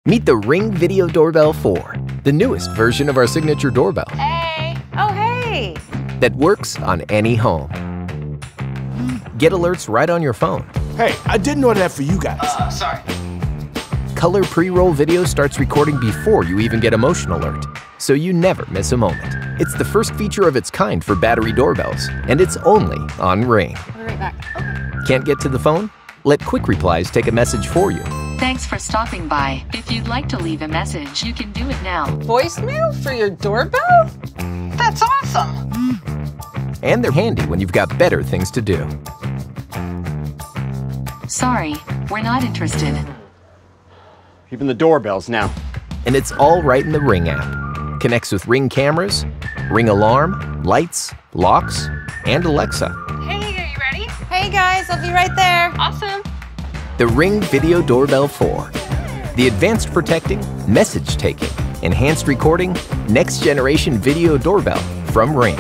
Meet the Ring Video Doorbell 4, the newest version of our signature doorbell. Hey! Oh, hey! That works on any home. Get alerts right on your phone. Hey, I didn't order that for you guys. Sorry. Color pre-roll video starts recording before you even get a motion alert, so you never miss a moment. It's the first feature of its kind for battery doorbells, and it's only on Ring. I'll be right back. Okay. Can't get to the phone? Let Quick Replies take a message for you. Thanks for stopping by. If you'd like to leave a message, you can do it now. Voicemail for your doorbell? That's awesome! And they're handy when you've got better things to do. Sorry, we're not interested. Even the doorbells now. And it's all right in the Ring app. Connects with Ring cameras, Ring alarm, lights, locks, and Alexa. Hey, are you ready? Hey guys, I'll be right there. Awesome. The Ring Video Doorbell 4. The advanced protecting, message taking, enhanced recording, next generation video doorbell from Ring.